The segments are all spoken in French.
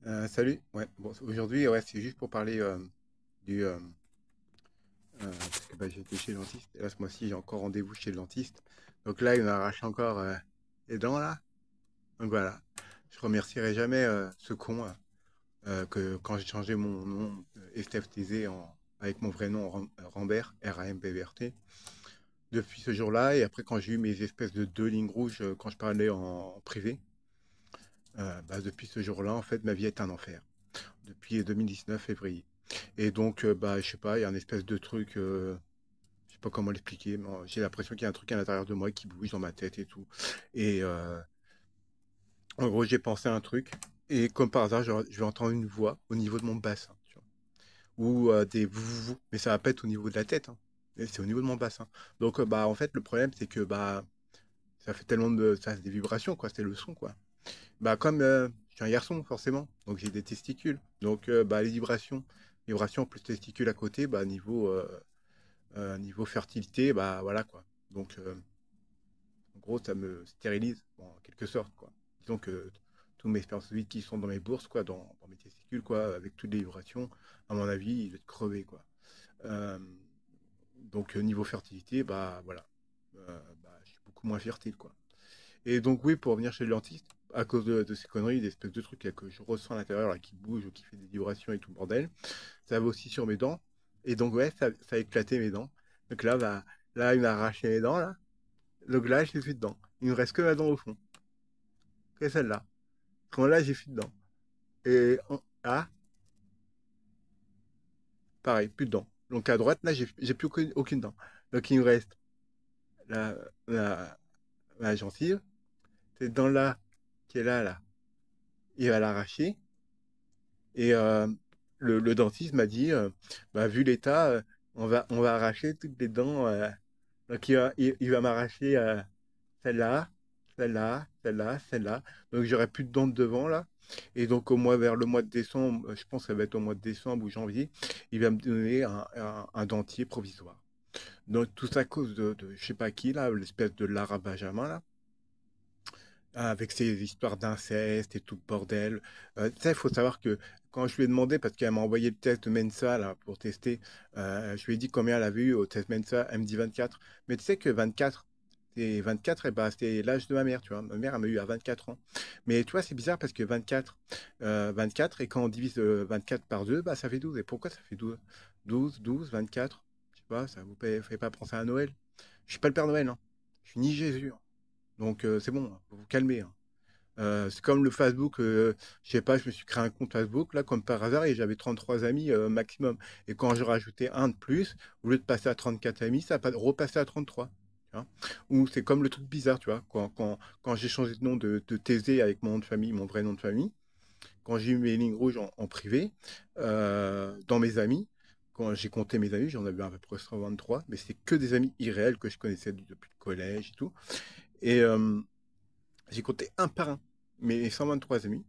Salut, ouais, bon, aujourd'hui, ouais, c'est juste pour parler du. Parce que bah, j'ai été chez le dentiste, et là, ce mois-ci, j'ai encore rendez-vous chez le dentiste. Donc là, il m'arrache encore les dents, là. Donc voilà, je remercierai jamais ce con que quand j'ai changé mon nom STFTZ avec mon vrai nom, Rambert, R-A-M-B-E-R-T, depuis ce jour-là, et après, quand j'ai eu mes espèces de deux lignes rouges quand je parlais en privé, bah, depuis ce jour-là, en fait, ma vie est un enfer. Depuis 2019, février. Et donc, bah, je sais pas, il y a un espèce de truc, je sais pas comment l'expliquer, mais j'ai l'impression qu'il y a un truc à l'intérieur de moi qui bouge dans ma tête et tout. Et en gros, j'ai pensé à un truc, et comme par hasard, je vais entendre une voix au niveau de mon bassin, tu vois. Ou des vouvouvou, mais ça va pas être au niveau de la tête, hein. Et c'est au niveau de mon bassin. Donc, bah, en fait, le problème, c'est que bah, ça fait tellement de. Ça, c'est des vibrations, quoi, c'est le son, quoi. Bah, comme je suis un garçon, forcément, donc j'ai des testicules. Donc, bah, les vibrations plus testicules à côté, bah, niveau fertilité, bah, voilà, quoi. Donc, en gros, ça me stérilise, bon, en quelque sorte, quoi. Disons que tous mes spermatozoïdes qui sont dans mes bourses, quoi, dans mes testicules, quoi, avec toutes les vibrations, à mon avis, ils vont être crevés, quoi. Euh, donc, niveau fertilité, bah, voilà. Bah, je suis beaucoup moins fertile, quoi. Et donc, oui, pour revenir chez le dentiste, à cause de ces conneries, des espèces de trucs là, que je ressens à l'intérieur, là, qui bougent ou qui fait des vibrations et tout le bordel, ça va aussi sur mes dents. Et donc, ouais, ça a éclaté mes dents. Donc là, bah, là, il m'a arraché les dents, là. Donc là, j'ai plus de dents. Il me reste que ma dent au fond, que celle-là. Quand là, j'ai plus de dents. Ah, pareil, plus de dents. Donc à droite, là, j'ai plus aucune dent. Donc il me reste la, la, la gencive. Cette dent-là, qui est là, là, il va l'arracher. Et le dentiste m'a dit, bah, vu l'état, on va arracher toutes les dents. Donc il va m'arracher celle-là, celle-là, celle-là, celle-là. Donc j'aurai plus de dents de devant là. Et donc vers le mois de décembre, je pense que ça va être au mois de décembre ou janvier, il va me donner un dentier provisoire. Donc tout ça à cause de je sais pas qui là, l'espèce de Lara Benjamin là, avec ses histoires d'inceste et tout le bordel. Ça, il faut savoir que quand je lui ai demandé, parce qu'elle m'a envoyé le test de Mensa là, pour tester, je lui ai dit combien elle avait eu au test Mensa, elle me dit 24. Mais tu sais que 24, c'est 24, et bah, c'est l'âge de ma mère, tu vois. Ma mère, elle m'a eu à 24 ans. Mais tu vois, c'est bizarre parce que 24, et quand on divise 24 par 2, bah, ça fait 12. Et pourquoi ça fait 12? 12, 24, je sais pas, ça vous fait pas penser à Noël? Je suis pas le Père Noël, hein. Je suis ni Jésus, hein. Donc c'est bon, hein, faut vous calmer, hein. C'est comme le Facebook, je sais pas, je me suis créé un compte Facebook, là, comme par hasard, et j'avais 33 amis maximum. Et quand je rajoutais un de plus, au lieu de passer à 34 amis, ça a repassé à 33. Tu vois. Ou c'est comme le truc bizarre, tu vois, quand j'ai changé de nom de TZ avec mon nom de famille, mon vrai nom de famille, quand j'ai eu mes lignes rouges en privé, dans mes amis, quand j'ai compté mes amis, j'en avais à peu près 123, mais c'est que des amis irréels que je connaissais depuis le collège et tout. Et j'ai compté un par un mes 123 amis.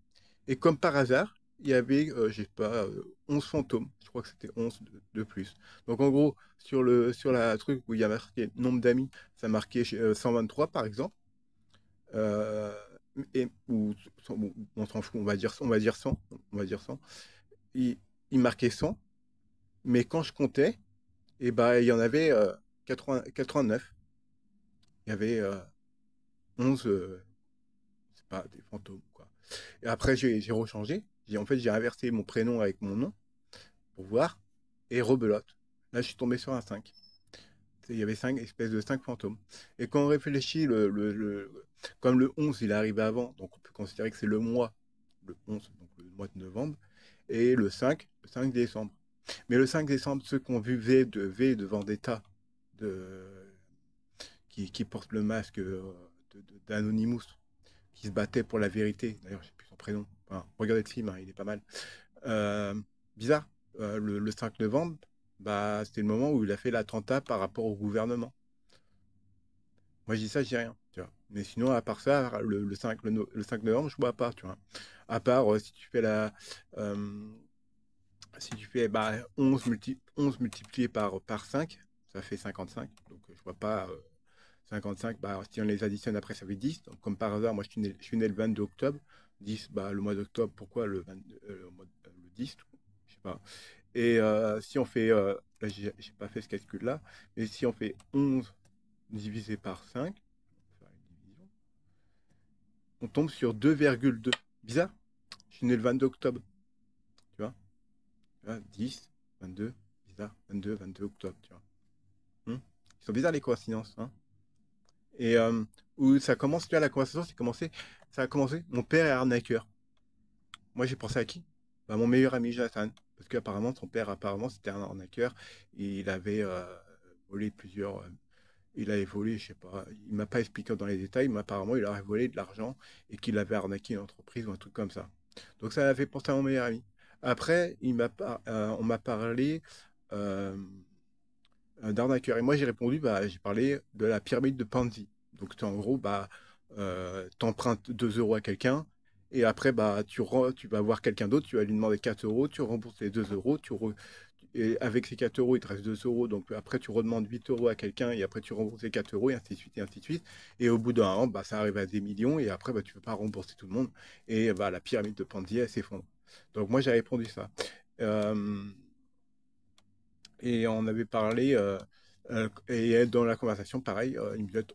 Et comme par hasard, il y avait, je sais pas, 11 fantômes. Je crois que c'était 11 de plus. Donc en gros, sur la truc où il y a marqué nombre d'amis, ça marquait 123 par exemple. Euh, ou bon, on s'en fout, on va dire 100. On va dire 100. Il, il marquait 100. Mais quand je comptais, et ben, il y en avait 89. Il y avait 11, c'est pas des fantômes, quoi. Et après, j'ai rechangé. En fait, j'ai inversé mon prénom avec mon nom pour voir. Et rebelote. Là, je suis tombé sur un 5. Il y avait 5 espèces de 5 fantômes. Et quand on réfléchit, comme le 11, il est arrivé avant, donc on peut considérer que c'est le mois, le 11, donc le mois de novembre, et le 5 décembre. Mais le 5 décembre, ceux qui ont vu V de Vendetta, de, qui porte le masque d'Anonymous, qui se battait pour la vérité. D'ailleurs, je sais plus son prénom. Enfin, regardez le film, hein, il est pas mal. Euh, Bizarre. Le 5 novembre, bah, c'était le moment où il a fait l'attentat par rapport au gouvernement. Moi, je dis ça, je dis rien, tu vois. Mais sinon, à part ça, le 5 novembre, je vois pas, tu vois. À part si tu fais euh, si tu fais bah, 11 multiplié par 5, ça fait 55. Donc, je vois pas 55. Bah, si on les additionne après, ça fait 10. Donc, comme par hasard, moi, je suis né le 22 octobre. 10, bah, le mois d'octobre, pourquoi le 22, le 10, je sais pas. Et si on fait, là, j'ai pas fait ce calcul-là, mais si on fait 11 divisé par 5, on tombe sur 2,2. Bizarre, je suis né le 22 octobre, tu vois. 10, 22, bizarre, 22, 22 octobre, tu vois. Ils sont bizarres les coïncidences, hein. Et où ça commence, tu vois, la conversation, ça a commencé, mon père est arnaqueur. Moi, j'ai pensé à qui? Bah, mon meilleur ami Jonathan. Parce qu'apparemment, son père, apparemment, c'était un arnaqueur. Et il avait volé plusieurs. Il avait volé, je sais pas. Il m'a pas expliqué dans les détails, mais apparemment, il aurait volé de l'argent et qu'il avait arnaqué une entreprise ou un truc comme ça. Donc, ça m'a fait penser à mon meilleur ami. Après, on m'a parlé euh, d'arnaqueur. Et moi, j'ai répondu, bah, j'ai parlé de la pyramide de Ponzi. Donc, en gros, bah, t'empruntes 2 euros à quelqu'un, et après, bah, tu vas voir quelqu'un d'autre, tu vas lui demander 4 euros, tu rembourses les 2 euros, et avec ces 4 euros, il te reste 2 euros, donc après, tu redemandes 8 euros à quelqu'un, et après, tu rembourses les 4 euros, et ainsi de suite, et ainsi de suite. Et au bout d'un an, bah, ça arrive à des millions, et après, bah, tu ne peux pas rembourser tout le monde, et bah, la pyramide de Ponzi, elle s'effondre. Donc, moi, j'ai répondu ça. Euh, et on avait parlé, et dans la conversation, pareil,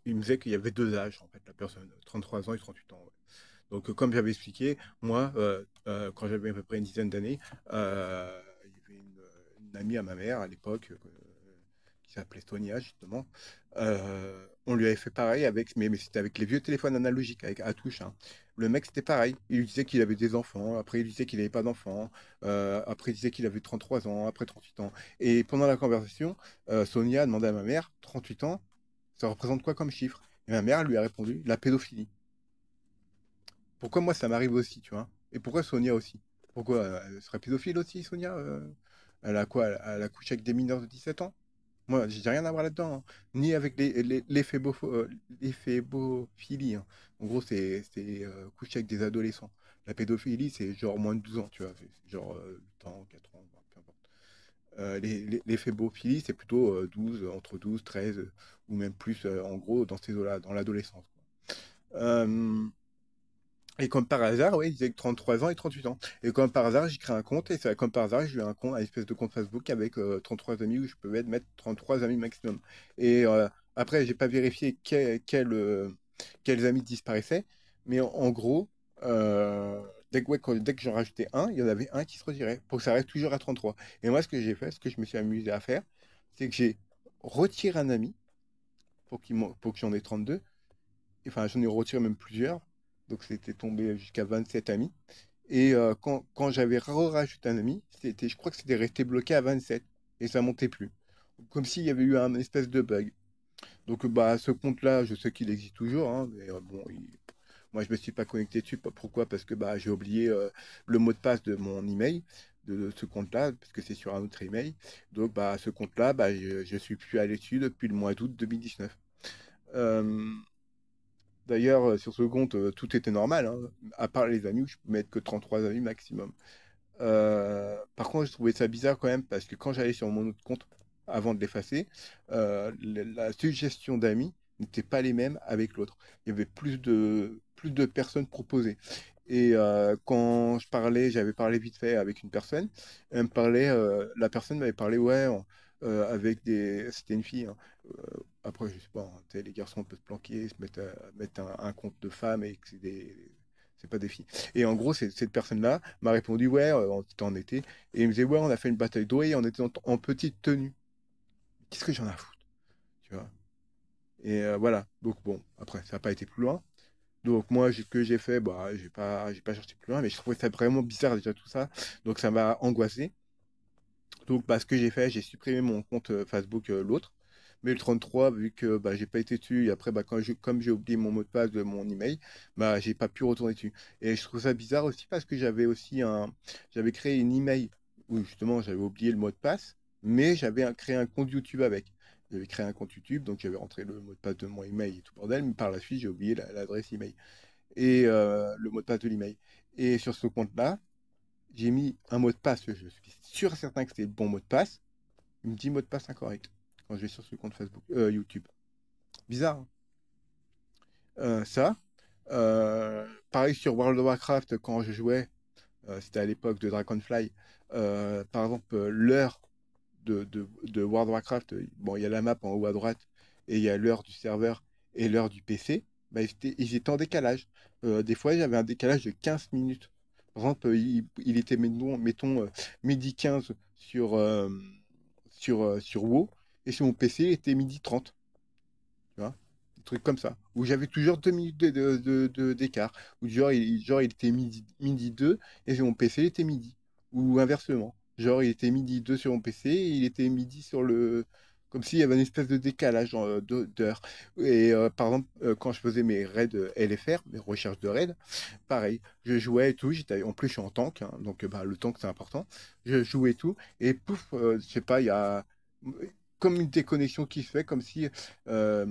il me disait qu'il y avait deux âges, en fait, la personne, 33 ans et 38 ans. Ouais. Donc, comme j'avais expliqué, moi, quand j'avais à peu près une dizaine d'années, il y avait une amie à ma mère à l'époque, qui s'appelait Sonia, justement. On lui avait fait pareil mais c'était avec les vieux téléphones analogiques, avec à touche, hein. Le mec, c'était pareil. Il lui disait qu'il avait des enfants, après il disait qu'il n'avait pas d'enfants, après il disait qu'il avait 33 ans, après 38 ans. Et pendant la conversation, Sonia a demandé à ma mère, 38 ans, ça représente quoi comme chiffre? Et ma mère lui a répondu, la pédophilie. Pourquoi moi ça m'arrive aussi, tu vois? Et pourquoi Sonia aussi? Pourquoi elle serait pédophile aussi, Sonia? Elle a quoi? Elle a couché avec des mineurs de 17 ans? Moi, j'ai rien à voir là-dedans, hein. Ni avec l'éphébophile, hein. En gros, c'est coucher avec des adolescents. La pédophilie, c'est genre moins de 12 ans, tu vois. C'est genre 8 ans, 4 ans, peu importe. L'éphébophile, c'est plutôt 12, entre 12, 13, ou même plus, en gros, dans ces eaux-là, dans l'adolescence, quoi. Et comme par hasard, oui, il disait que 33 ans et 38 ans. Et comme par hasard, j'ai créé un compte, et ça, comme par hasard, j'ai eu un compte, un espèce de compte Facebook avec 33 amis où je pouvais mettre 33 amis maximum. Et après, j'ai pas vérifié quels amis disparaissaient, mais en gros, dès que j'en rajoutais un, il y en avait un qui se retirait pour que ça reste toujours à 33. Et moi, ce que j'ai fait, ce que je me suis amusé à faire, c'est que j'ai retiré un ami pour que j'en ai 32. Enfin, j'en ai retiré même plusieurs. Donc, c'était tombé jusqu'à 27 amis. Et quand j'avais rajouté un ami, je crois que c'était resté bloqué à 27. Et ça montait plus. Comme s'il y avait eu un espèce de bug. Donc, bah, ce compte-là, je sais qu'il existe toujours, hein, mais bon, moi, je me suis pas connecté dessus. Pourquoi? Parce que bah, j'ai oublié le mot de passe de mon email, de ce compte-là, parce que c'est sur un autre email. Donc, bah, ce compte-là, bah, je suis plus allé dessus depuis le mois d'août 2019. Euh, D'ailleurs, sur ce compte, tout était normal, hein, à part les amis où je peux mettre que 33 amis maximum. Par contre, je trouvais ça bizarre quand même parce que quand j'allais sur mon autre compte, avant de l'effacer, la suggestion d'amis n'était pas les mêmes avec l'autre. Il y avait plus de personnes proposées. Et quand j'avais parlé vite fait avec une personne, la personne m'avait parlé, ouais, c'était une fille, hein. Après, je sais pas, hein, tu sais, les garçons peuvent se planquer, mettre un compte de femme et que c'est pas des filles. Et en gros, cette personne-là m'a répondu, ouais, c'était en été. Et il me disait, ouais, on a fait une bataille d'eau et on était en petite tenue. Qu'est-ce que j'en ai à foutre, tu vois? Et voilà. Donc bon, après, ça n'a pas été plus loin. Donc moi, ce que j'ai fait, bah, j'ai pas cherché plus loin, mais je trouvais ça vraiment bizarre déjà tout ça. Donc ça m'a angoissé. Donc bah, ce que j'ai fait, j'ai supprimé mon compte Facebook, l'autre. Mais le 33, vu que bah, j'ai pas été dessus, et après, bah, comme j'ai oublié mon mot de passe de mon email, bah, j'ai pas pu retourner dessus. Et je trouve ça bizarre aussi parce que j'avais créé une email où justement j'avais oublié le mot de passe, mais créé un compte YouTube avec. J'avais créé un compte YouTube, donc j'avais rentré le mot de passe de mon email et tout bordel, mais par la suite, j'ai oublié l'adresse email et le mot de passe de l'email. Et sur ce compte-là, j'ai mis un mot de passe, je suis sûr et certain que c'était le bon mot de passe. Il me dit mot de passe incorrect quand je vais sur ce compte Facebook, YouTube. Bizarre, hein. Ça. Pareil sur World of Warcraft, quand je jouais, c'était à l'époque de Dragonfly, par exemple, l'heure de World of Warcraft, bon, il y a la map en haut à droite, et il y a l'heure du serveur et l'heure du PC, bah, ils étaient en décalage. Des fois, j'avais un décalage de 15 minutes. Par exemple, il était, mettons, midi 15 sur WoW, et sur mon PC, il était midi 30, tu vois, des trucs comme ça, où j'avais toujours 2 minutes d'écart, où genre, il était midi 2 et sur mon PC, il était midi, ou inversement. Genre, il était midi 2 sur mon PC, et il était midi sur le... Comme s'il y avait une espèce de décalage d'heure. Et par exemple, quand je faisais mes raids LFR, mes recherches de raids, pareil, je jouais et tout. En plus, je suis en tank, hein, donc bah, le tank, c'est important. Je jouais et tout, et pouf, je sais pas, il y a comme une déconnexion qui se fait, comme si euh,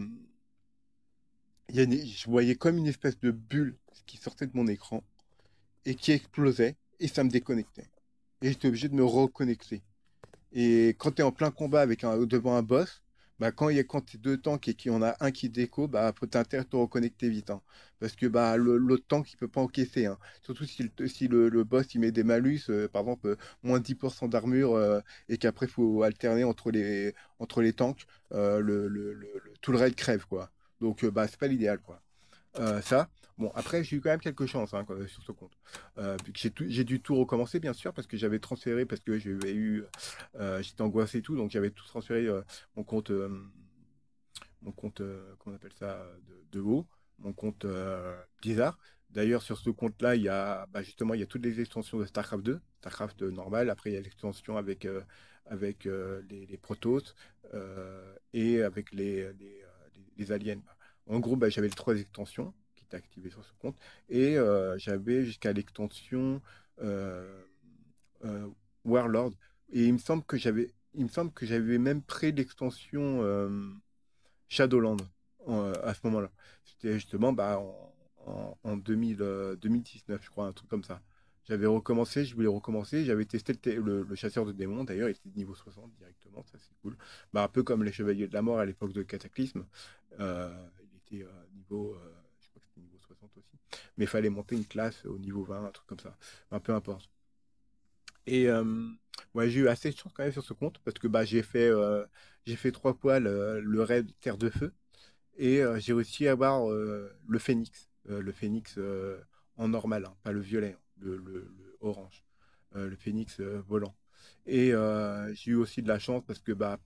je voyais comme une espèce de bulle qui sortait de mon écran et qui explosait et ça me déconnectait. Et j'étais obligé de me reconnecter. Et quand tu es en plein combat devant un boss, bah quand tu es deux tanks et qu'il y en a un qui déco, bah faut t'intérêt de te reconnecter vite, hein. Parce que bah l'autre tank il peut pas encaisser, hein. Surtout si le boss il met des malus, par exemple moins 10% d'armure, et qu'après faut alterner entre les tanks, tout le raid crève quoi. Donc bah c'est pas l'idéal quoi. Ça, bon, après, j'ai eu quand même quelques chances, hein, sur ce compte. Vu que j'ai dû tout recommencer, bien sûr, parce que j'avais transféré, parce que j'étais angoissé et tout, donc j'avais tout transféré, mon compte, comment on appelle ça, de haut, mon compte Blizzard. D'ailleurs, sur ce compte-là, justement, il y a toutes les extensions de StarCraft 2, StarCraft normal. Après, il y a l'extension avec les Protoss, et avec les aliens. En gros, bah, j'avais les trois extensions qui étaient activées sur ce compte. Et j'avais jusqu'à l'extension euh, euh, Warlord. Et il me semble que j'avais même pris l'extension Shadowland à ce moment-là. C'était justement bah, en 2019, je crois, un truc comme ça. J'avais recommencé, je voulais recommencer. J'avais testé le chasseur de démons, d'ailleurs, il était de niveau 60 directement, ça c'est cool. Bah, un peu comme les Chevaliers de la Mort à l'époque de Cataclysme. Il était je crois que c'était niveau 60 aussi. Mais il fallait monter une classe au niveau 20, un truc comme ça. Peu importe. Et ouais, j'ai eu assez de chance quand même sur ce compte parce que bah, j'ai fait 3 fois le raid Terre de Feu. Et j'ai réussi à avoir le phénix en normal, hein, pas le violet, hein, le orange, le phénix volant. Et j'ai eu aussi de la chance parce que bah,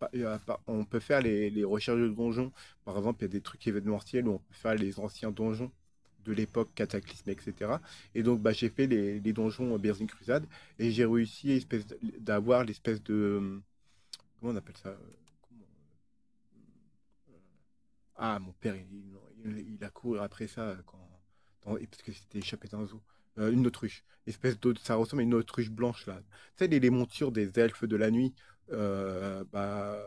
on peut faire les recherches de donjons. Par exemple, il y a des trucs événementiels où on peut faire les anciens donjons de l'époque Cataclysme, etc. Et donc, bah, j'ai fait les donjons Burning Crusade et j'ai réussi d'avoir l'espèce de... Comment on appelle ça? Comment- mon père, il a couru après ça parce que c'était échappé dans un zoo. Une autruche. Ça ressemble à une autruche blanche, là. Tu sais, les montures des elfes de la nuit. Bah,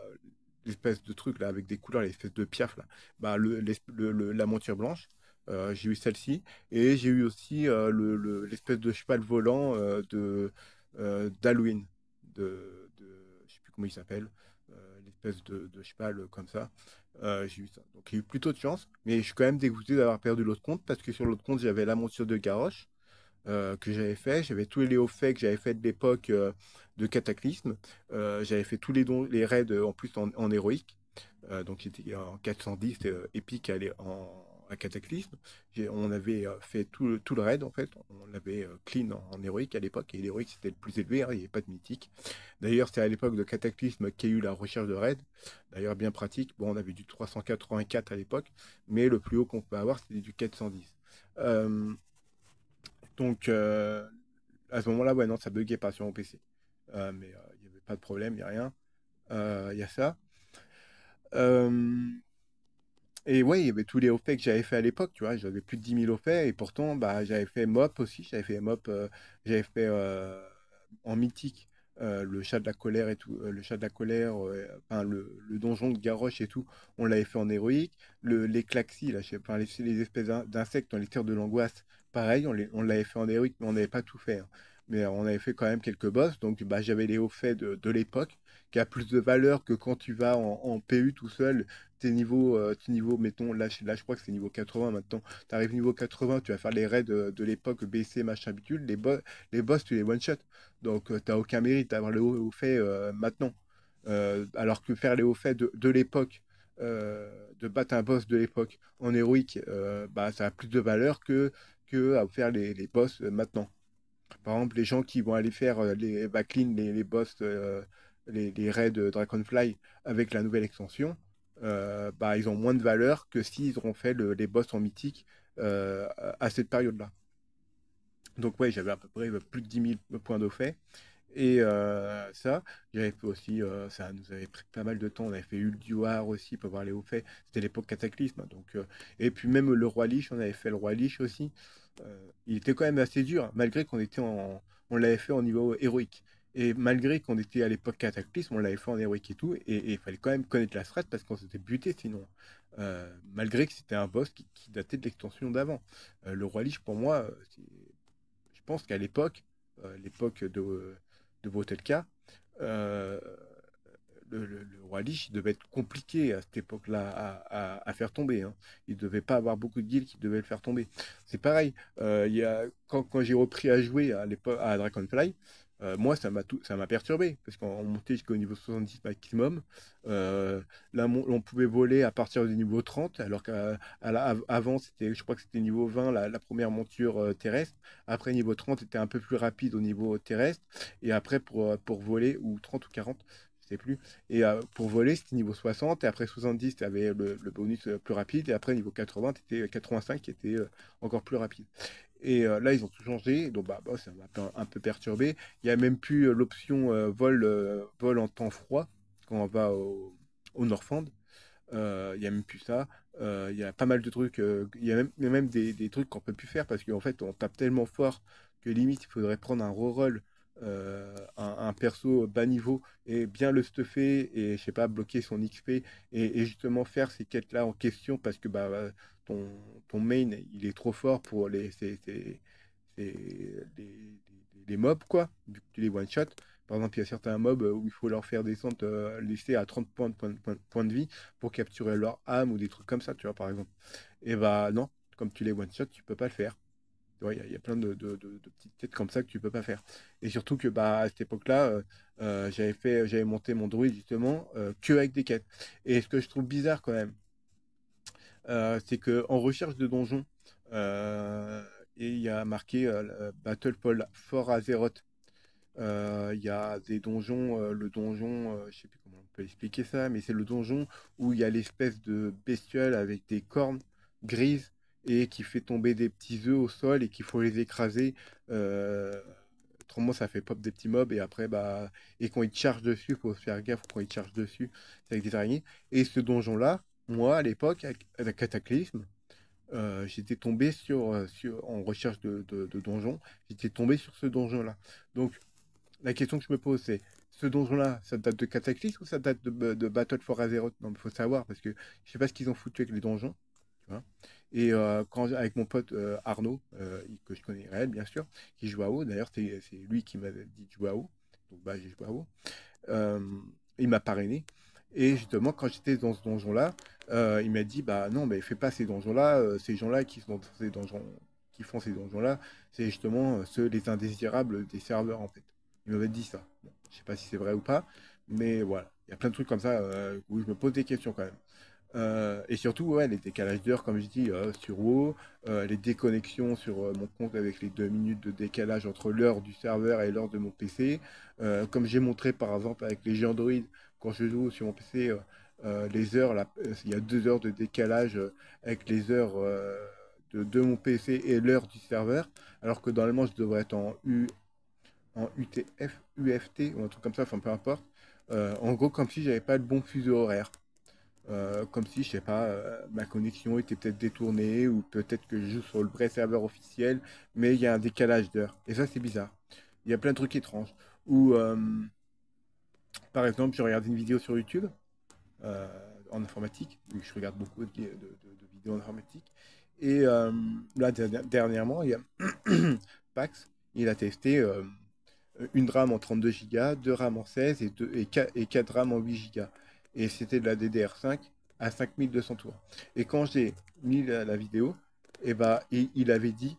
l'espèce de truc, là, avec des couleurs, l'espèce de piaf, là. Bah, la monture blanche. J'ai eu celle-ci. Et j'ai eu aussi l'espèce de cheval volant d'Halloween. Je sais plus comment il s'appelle. L'espèce de cheval comme ça. J'ai eu ça. Donc j'ai eu plutôt de chance, mais je suis quand même dégoûté d'avoir perdu l'autre compte parce que sur l'autre compte, j'avais la monture de Garrosh que j'avais fait. J'avais tous les hauts faits que j'avais fait de l'époque de Cataclysme. J'avais fait tous les raids en plus en héroïque. Donc j'étais en 410 épique à Cataclysme. On avait fait tout le raid en fait. On l'avait clean en héroïque à l'époque. Et l'héroïque c'était le plus élevé, hein, il n'y avait pas de mythique. D'ailleurs, c'est à l'époque de Cataclysme qu'il y a eu la recherche de raid. D'ailleurs, bien pratique. Bon, on avait du 384 à l'époque, mais le plus haut qu'on peut avoir, c'était du 410. Euh, donc, à ce moment-là, ouais, non, ça buguait pas sur mon PC. Mais il n'y avait pas de problème, il n'y a rien. Il y a ça. Euh, et ouais, il y avait tous les hauts faits que j'avais fait à l'époque, tu vois. J'avais plus de 10 000 hauts faits. Et pourtant, bah, j'avais fait MOP aussi. J'avais fait MOP, j'avais fait en mythique le chat de la colère et tout. Le chat de la colère, enfin, le donjon de Garrosh et tout. On l'avait fait en héroïque. Les Klaxis, là, je sais pas, les espèces d'insectes dans les terres de l'angoisse. Pareil, on l'avait fait en héroïque, mais on n'avait pas tout fait, hein. mais on avait fait quand même quelques boss. Donc bah, j'avais les hauts faits de l'époque, qui a plus de valeur que quand tu vas en PU tout seul. Tes niveaux, mettons, là je crois que c'est niveau 80 maintenant. Tu arrives niveau 80, tu vas faire les raids de l'époque BC, machin habitude. Les boss, tu les one-shot. Donc t'as aucun mérite d'avoir les hauts faits maintenant. Alors que faire les hauts faits de l'époque, de battre un boss de l'époque en héroïque, bah, ça a plus de valeur que à faire les boss maintenant. Par exemple, les gens qui vont aller faire les backlines, les boss, les raids de Dragonfly avec la nouvelle extension, bah, ils ont moins de valeur que s'ils auront fait les boss en mythique à cette période-là. Donc ouais, j'avais à peu près plus de 10 000 points d'au fait. Et ça, j'avais fait aussi, ça nous avait pris pas mal de temps. On avait fait Ulduar aussi pour voir les hauts faits. C'était l'époque Cataclysme, hein. Donc, et puis même le Roi Lich, on avait fait le Roi Lich aussi. Il était quand même assez dur, hein, malgré on l'avait fait en niveau héroïque. Et malgré qu'on était à l'époque Cataclysme, on l'avait fait en héroïque et tout. Et il fallait quand même connaître la strat parce qu'on s'était buté sinon. Malgré que c'était un boss qui datait de l'extension d'avant. Le Roi Lich, pour moi, je pense qu'à l'époque de Votelka, euh, le Roi Lich il devait être compliqué à cette époque-là à faire tomber, hein. Il ne devait pas avoir beaucoup de guilds qui devaient le faire tomber. C'est pareil, quand j'ai repris à jouer à l'époque à Dragonfly, moi ça m'a perturbé parce qu'on montait jusqu'au niveau 70 maximum. Euh, Là, on pouvait voler à partir du niveau 30, alors qu'avant, je crois que c'était niveau 20, la première monture terrestre. Après, niveau 30, c'était un peu plus rapide au niveau terrestre. Et après, pour voler, ou 30 ou 40, je sais plus. Et pour voler, c'était niveau 60. Et après 70, tu avais le bonus plus rapide. Et après, niveau 80, tu étais 85 qui était encore plus rapide. Et là, ils ont tout changé. Donc, bah, ça m'a un peu perturbé. Il n'y a même plus l'option vol en temps froid quand on va au Northland. Il n'y a même plus ça. Il y a pas mal de trucs. Il y a même des trucs qu'on peut plus faire parce qu'en fait, on tape tellement fort que limite, il faudrait prendre un reroll, un perso bas niveau et bien le stuffer et je sais pas, bloquer son XP et justement faire ces quêtes-là en question parce que bah, ton, ton main, il est trop fort pour les mobs, quoi, vu que tu les one-shot. Par exemple, il y a certains mobs où il faut leur faire descendre, laisser à 30 points de vie pour capturer leur âme ou des trucs comme ça, tu vois, par exemple. Et bah non, comme tu les one-shot, tu peux pas le faire. Tu vois, il y a plein de petites têtes comme ça que tu peux pas faire. Et surtout que bah, à cette époque-là, j'avais monté mon druide justement que avec des quêtes. Et ce que je trouve bizarre quand même, c'est que en recherche de donjons, euh, et il y a marqué Battle for Azeroth. Il y a des donjons, le donjon, je sais plus comment on peut expliquer ça, mais c'est le donjon où il y a l'espèce de bestiole avec des cornes grises et qui fait tomber des petits œufs au sol et qu'il faut les écraser. Euh, Autrement, ça fait pop des petits mobs et après, bah, et quand ils te chargent dessus, il faut se faire gaffe quand ils te chargent dessus, c'est avec des araignées. Et ce donjon-là, moi, à l'époque, avec Cataclysme, j'étais tombé en recherche de donjons, j'étais tombé sur ce donjon-là. Donc, la question que je me pose, c'est ce donjon-là, ça date de Cataclysme ou ça date de Battle for Azeroth? Non, mais faut savoir, parce que je sais pas ce qu'ils ont foutu avec les donjons, tu vois. Et avec mon pote Arnaud, que je connais réel, bien sûr, qui joue à WoW, d'ailleurs, c'est lui qui m'a dit de jouer à WoW, donc bah, j'ai joué à WoW. Euh, il m'a parrainé. Et justement, quand j'étais dans ce donjon-là, il m'a dit, bah non, mais fais pas ces donjons-là, ces gens-là qui sont dans ces donjons, qui font ces donjons-là, c'est justement ceux, les indésirables des serveurs, en fait. Il m'avait dit ça. Bon, je sais pas si c'est vrai ou pas, mais voilà. Il y a plein de trucs comme ça où je me pose des questions quand même. Et surtout, ouais, les décalages d'heures, comme je dis, sur WoW, les déconnexions sur mon compte avec les 2 minutes de décalage entre l'heure du serveur et l'heure de mon PC. Comme j'ai montré par exemple avec les géants Android, quand je joue sur mon PC, les heures, là, il y a 2 heures de décalage avec les heures de mon PC et l'heure du serveur, alors que normalement je devrais être en UTF, UFT ou un truc comme ça, enfin peu importe. En gros, comme si j'avais pas le bon fuseau horaire. Comme si, je sais pas, ma connexion était peut-être détournée ou peut-être que je joue sur le vrai serveur officiel, mais il y a un décalage d'heure. Et ça, c'est bizarre. Il y a plein de trucs étranges. Ou, par exemple, je regarde une vidéo sur YouTube euh, en informatique, vu que je regarde beaucoup de vidéos en informatique. Et là, dernièrement, il y a Pax, il a testé. une RAM en 32 Go, deux RAM en 16 et 4 RAM en 8 Go. Et c'était de la DDR5 à 5200 tours. Et quand j'ai mis la vidéo, et bah, il avait dit,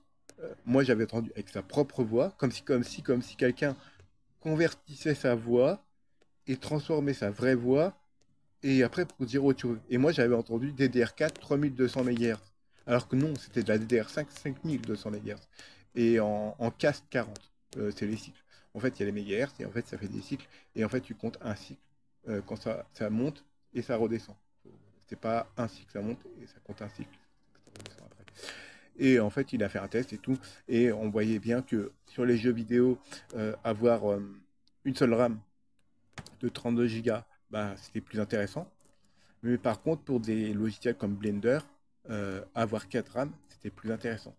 moi j'avais entendu avec sa propre voix, comme si quelqu'un convertissait sa voix et transformait sa vraie voix, et après pour dire autre chose. Et moi j'avais entendu DDR4 3200 MHz. Alors que non, c'était de la DDR5 5200 MHz. Et en cast 40, c'est les cycles. En fait, il y a les mégahertz et en fait, ça fait des cycles. Et en fait, tu comptes un cycle quand ça monte et ça redescend. C'est pas un cycle, ça monte et ça compte un cycle. Ça redescend après. Et en fait, il a fait un test et tout. Et on voyait bien que sur les jeux vidéo, avoir une seule RAM de 32 Go, bah, c'était plus intéressant. Mais par contre, pour des logiciels comme Blender, avoir 4 RAM, c'était plus intéressant.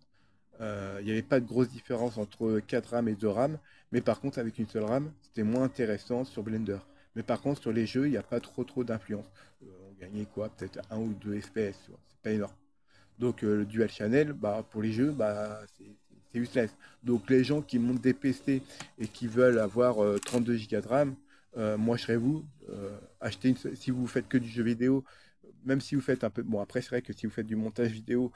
Il n'y avait pas de grosse différence entre 4 RAM et 2 RAM, mais par contre, avec une seule RAM, c'était moins intéressant sur Blender. Mais par contre, sur les jeux, il n'y a pas trop d'influence. On gagnait quoi? Peut-être un ou deux FPS, c'est pas énorme. Donc le dual channel, bah, pour les jeux, bah, c'est useless. Donc les gens qui montent des PC et qui veulent avoir 32 Go de RAM, moi je serais vous, si vous faites que du jeu vidéo, même si vous faites un peu, bon après c'est vrai que si vous faites du montage vidéo,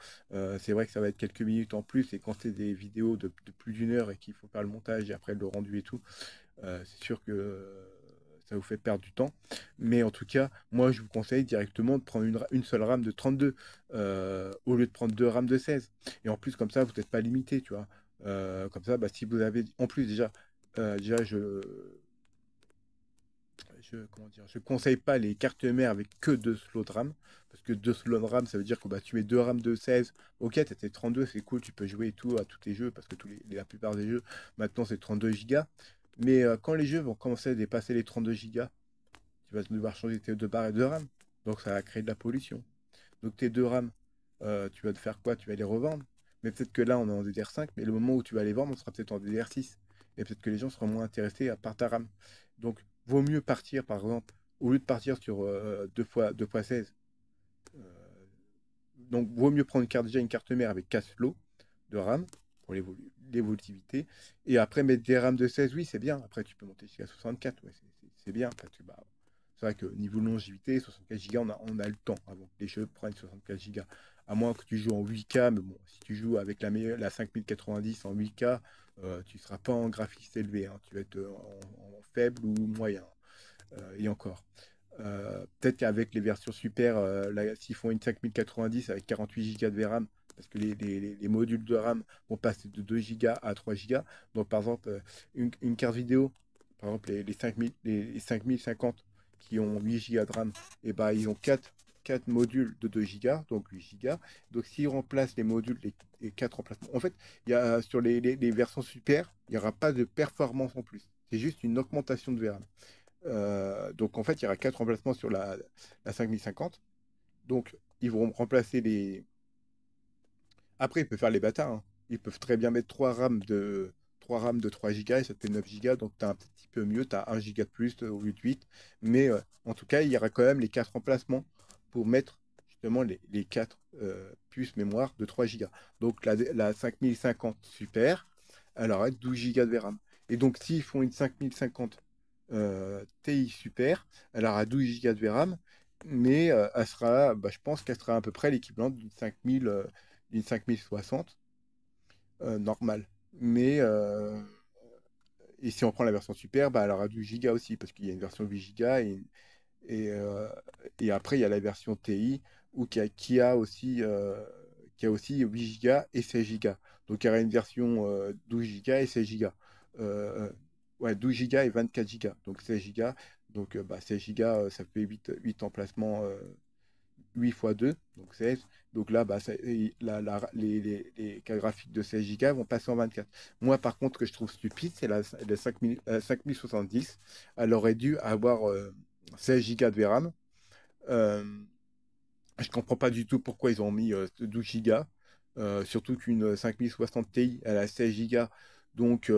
c'est vrai que ça va être quelques minutes en plus, et quand c'est des vidéos de plus d'une heure et qu'il faut faire le montage et après le rendu et tout, c'est sûr que ça vous fait perdre du temps. Mais en tout cas, moi, je vous conseille directement de prendre une seule RAM de 32 au lieu de prendre deux RAM de 16. Et en plus, comme ça, vous n'êtes pas limité, tu vois. Comme ça, bah, si vous avez... En plus, déjà comment dire, je conseille pas les cartes mères avec que deux slots de RAM. Parce que deux slots de RAM, ça veut dire que bah, tu mets deux RAM de 16. Ok, t'étais 32, c'est cool, tu peux jouer et tout à tous tes jeux. Parce que la plupart des jeux, maintenant, c'est 32 Go. Mais quand les jeux vont commencer à dépasser les 32 Go, tu vas devoir changer tes deux barres et de RAM. Donc ça va créer de la pollution. Donc tes deux RAM, tu vas te faire quoi? Tu vas les revendre. Mais peut-être que là, on est en DDR5, mais le moment où tu vas les vendre, on sera peut-être en DDR6. Et peut-être que les gens seront moins intéressés à part ta RAM. Donc, vaut mieux partir, par exemple, au lieu de partir sur 2 fois 16. euh, donc, vaut mieux prendre déjà une carte mère avec 4 slots de RAM pour l'évolutivité. Et après, mettre des RAM de 16, oui, c'est bien. Après, tu peux monter jusqu'à 64. Ouais, c'est bien. Parce que, bah, c'est vrai que niveau longévité, 64 Go, on a le temps avant que les jeux prennent 64 Go. À moins que tu joues en 8K, mais bon, si tu joues avec la 5090 en 8K, tu ne seras pas en graphisme élevé, hein. Tu vas être en faible ou moyen. Et encore. Peut-être qu'avec les versions super, s'ils font une 5090 avec 48 Go de VRAM, parce que les modules de RAM vont passer de 2 Go à 3 Go. Donc, par exemple, une carte vidéo, par exemple, les 5000, les 5050 qui ont 8 Go de RAM, et ben, ils ont 4 modules de 2 Go, donc 8 Go. Donc, s'ils remplacent les modules, les 4 remplacements, en fait, sur les versions super, il n'y aura pas de performance en plus. C'est juste une augmentation de VRAM. Donc en fait, il y aura 4 remplacements sur la 5050. Donc ils vont remplacer les. Après, ils peuvent faire les bâtards, hein. Ils peuvent très bien mettre 3 RAM de 3 Go et ça te fait 9 Go. Donc tu as un petit peu mieux, tu as 1 Go de plus au lieu de 8. Mais en tout cas, il y aura quand même les 4 remplacements pour mettre justement les 4 puces mémoire de 3 Go. Donc la 5050 super, elle aura 12 Go de VRAM. Et donc s'ils font une 5050 TI super, elle aura 12 Go de VRAM, mais elle sera, bah, je pense qu'elle sera à peu près l'équivalent d'une 5060 normale. Mais et si on prend la version super, bah, elle aura 12 Go aussi, parce qu'il y a une version 8 Go et, euh, et après il y a la version TI qui a aussi 8 Go et 16 Go. Donc il y aura une version 12 Go et 16 Go. Euh, ouais, 12 Go et 24 Go. Donc 16 Go. Donc bah, 16 Go, ça fait 8 emplacements, 8 fois 2, donc 16. Donc là, bah, les cartes graphiques de 16 Go vont passer en 24. Moi, par contre, ce que je trouve stupide, c'est la 5070. Elle aurait dû avoir 16 Go de VRAM. Euh, je comprends pas du tout pourquoi ils ont mis 12 Go. Surtout qu'une 5060 Ti, elle a 16 Go. Donc,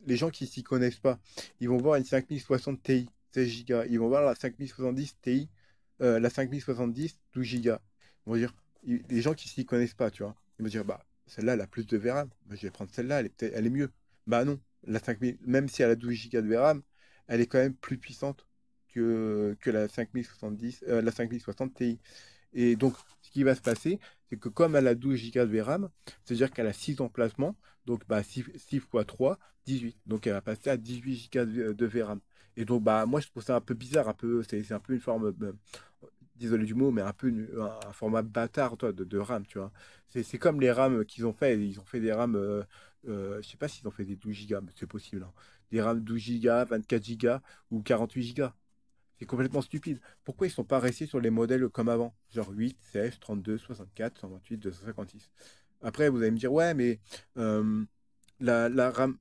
les gens qui s'y connaissent pas, ils vont voir une 5060 Ti, 16 Go. Ils vont voir la 5070 Ti, la 5070, 12 Go. Ils vont dire, les gens qui s'y connaissent pas, tu vois, ils vont dire, bah, celle-là, elle a plus de VRAM. Bah, je vais prendre celle-là, elle est mieux. Bah non. la 5000, même si elle a 12 Go de RAM, elle est quand même plus puissante que la 5070, la 5060 Ti. Et donc, ce qui va se passer, c'est que comme elle a 12 Go de RAM, c'est-à-dire qu'elle a 6 emplacements, donc bah, 6 fois 3, 18. Donc elle va passer à 18 Go de VRAM. Et donc, bah, moi, je trouve ça un peu bizarre, c'est un peu une forme, désolé du mot, mais un peu un format bâtard, toi, de RAM, tu vois. C'est comme les RAM qu'ils ont fait. Ils ont fait des RAM, je sais pas s'ils ont fait des 12 Go, mais c'est possible, hein. Des RAM 12 Go, 24 Go ou 48 Go. C'est complètement stupide. Pourquoi ils sont pas restés sur les modèles comme avant? Genre 8, 16, 32, 64, 128, 256. Après, vous allez me dire, ouais, mais euh, la RAM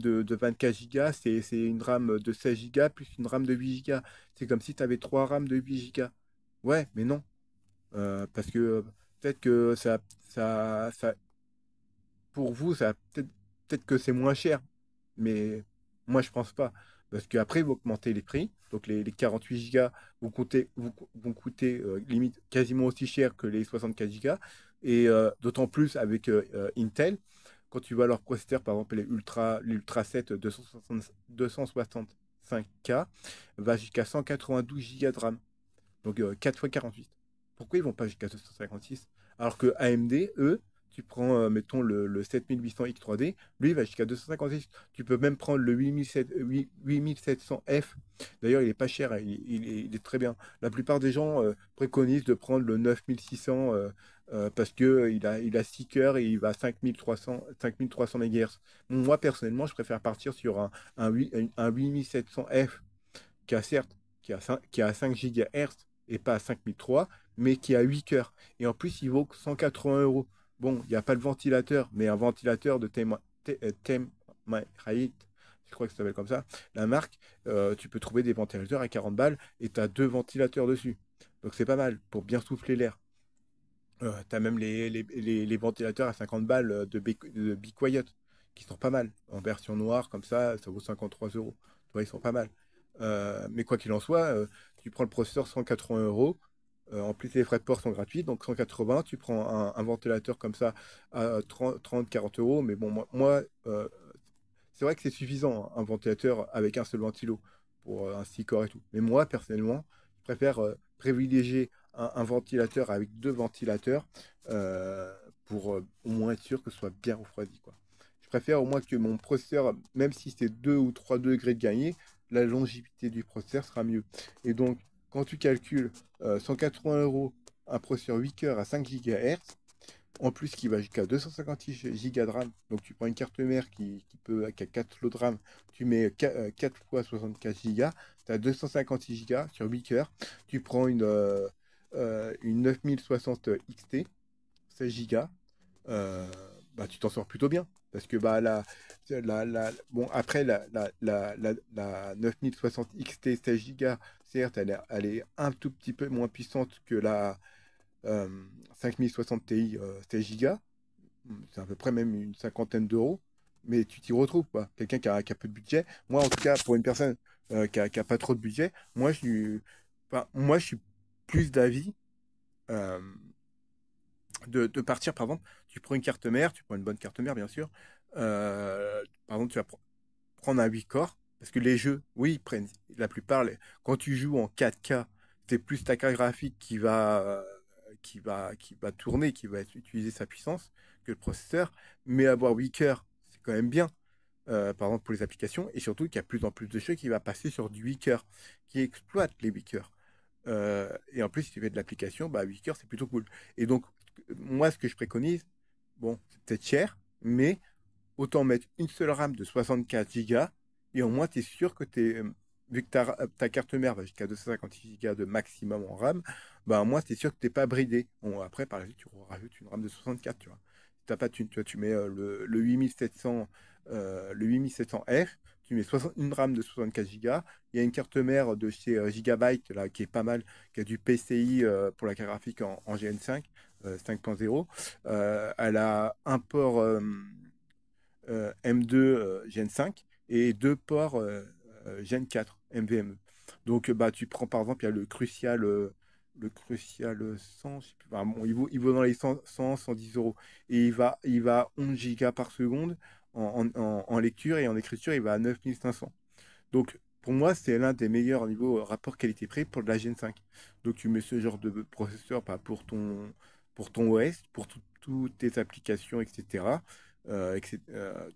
de 24 Go, c'est une RAM de 16 Go plus une RAM de 8 Go. C'est comme si tu avais trois RAM de 8 Go. Ouais, mais non. Parce que peut-être que pour vous, peut-être que c'est moins cher. Mais moi, je pense pas. Parce qu'après, vous augmentez les prix. Donc, les 48 Go vont coûter limite quasiment aussi cher que les 64 Go. Et d'autant plus avec Intel, quand tu vois leur processeur, par exemple, l'Ultra 7 265K, va jusqu'à 192 Go de RAM. Donc 4 fois 48. Pourquoi ils vont pas jusqu'à 256? Alors que AMD, eux, tu prends, mettons, le 7800X3D, lui, il va jusqu'à 256. Tu peux même prendre le 8700F. D'ailleurs, il est pas cher, hein, il est très bien. La plupart des gens préconisent de prendre le 9600 parce que il a 6 cœurs et il va à 5300 MHz. Moi, personnellement, je préfère partir sur un 8700F qui a certes qui a 5 GHz et pas à 5003, mais qui a 8 cœurs. Et en plus, il vaut que 180 euros. Bon, il n'y a pas de ventilateur, mais un ventilateur de Thermalite, je crois que ça s'appelle comme ça, la marque, tu peux trouver des ventilateurs à 40 balles et tu as deux ventilateurs dessus. Donc c'est pas mal pour bien souffler l'air. Tu as même les ventilateurs à 50 balles de Be Quiet qui sont pas mal. En version noire, comme ça vaut 53 euros. Tu vois, ils sont pas mal. Mais quoi qu'il en soit, tu prends le processeur 180 euros. En plus, les frais de port sont gratuits. Donc 180, tu prends un ventilateur comme ça à 30-40 euros. Mais bon, c'est vrai que c'est suffisant, hein, un ventilateur avec un seul ventilo pour un 6 corps et tout. Mais moi, personnellement, je préfère privilégier un ventilateur avec deux ventilateurs pour au moins être sûr que ce soit bien refroidi, quoi. Je préfère au moins que mon processeur, même si c'est 2 ou 3 degrés de gagné, la longévité du processeur sera mieux. Et donc, quand tu calcules 180 euros, un processeur 8 cœurs à 5 GHz, en plus, qui va jusqu'à 256 Go de RAM. Donc, tu prends une carte mère qui a 4 slots de RAM. Tu mets 4 fois 64 Go. Tu as 256 Go sur 8 cœurs. Tu prends une 9060 XT, 16 Go. euh, Bah, tu t'en sors plutôt bien. Parce que bah, bon, après, la 9060 XT 16 Go, certes, elle est un tout petit peu moins puissante que la 5060 Ti 16 Go. C'est à peu près même une cinquantaine d'euros, mais tu t'y retrouves pas. Quelqu'un qui a peu de budget, moi en tout cas, pour une personne qui a pas trop de budget, moi, je suis plus d'avis euh, de partir, par exemple, tu prends une carte mère, tu prends une bonne carte mère, bien sûr. Par exemple, tu vas prendre un 8 corps, parce que les jeux, oui, ils prennent la plupart, quand tu joues en 4K, c'est plus ta carte graphique qui va tourner, qui va utiliser sa puissance que le processeur, mais avoir 8 cœurs, c'est quand même bien, par exemple pour les applications, et surtout qu'il y a de plus en plus de jeux qui va passer sur du 8 cœurs, qui exploitent les 8 cœurs. Et en plus, si tu fais de l'application, bah 8 cœurs, c'est plutôt cool. Et donc, moi, ce que je préconise, bon, c'est peut-être cher, mais autant mettre une seule RAM de 64 Go et au moins tu es sûr que vu que ta carte mère va jusqu'à 256 Go de maximum en RAM, bah au moins tu es sûr que t'es pas bridé. Bon, après, par la suite, tu rajoutes une RAM de 64, tu vois. Si t'as pas de thune, tu vois, tu mets le 8700, le 8700F, tu mets une RAM de 64 Go. Il y a une carte mère de chez Gigabyte là, qui est pas mal, qui a du PCI pour la carte graphique en GN5 5.0. Elle a un port M2 Gen 5 et deux ports Gen 4 NVMe. Donc, bah, tu prends par exemple, il y a le Crucial 100, je sais plus, enfin, bon, il vaut dans les 100, 110 euros. Et il va 11 gigas par seconde en lecture et en écriture, il va à 9500. Donc, pour moi, c'est l'un des meilleurs niveau rapport qualité-prix pour de la Gen 5. Donc, tu mets ce genre de processeur bah, pour ton OS, pour toutes tes applications, etc.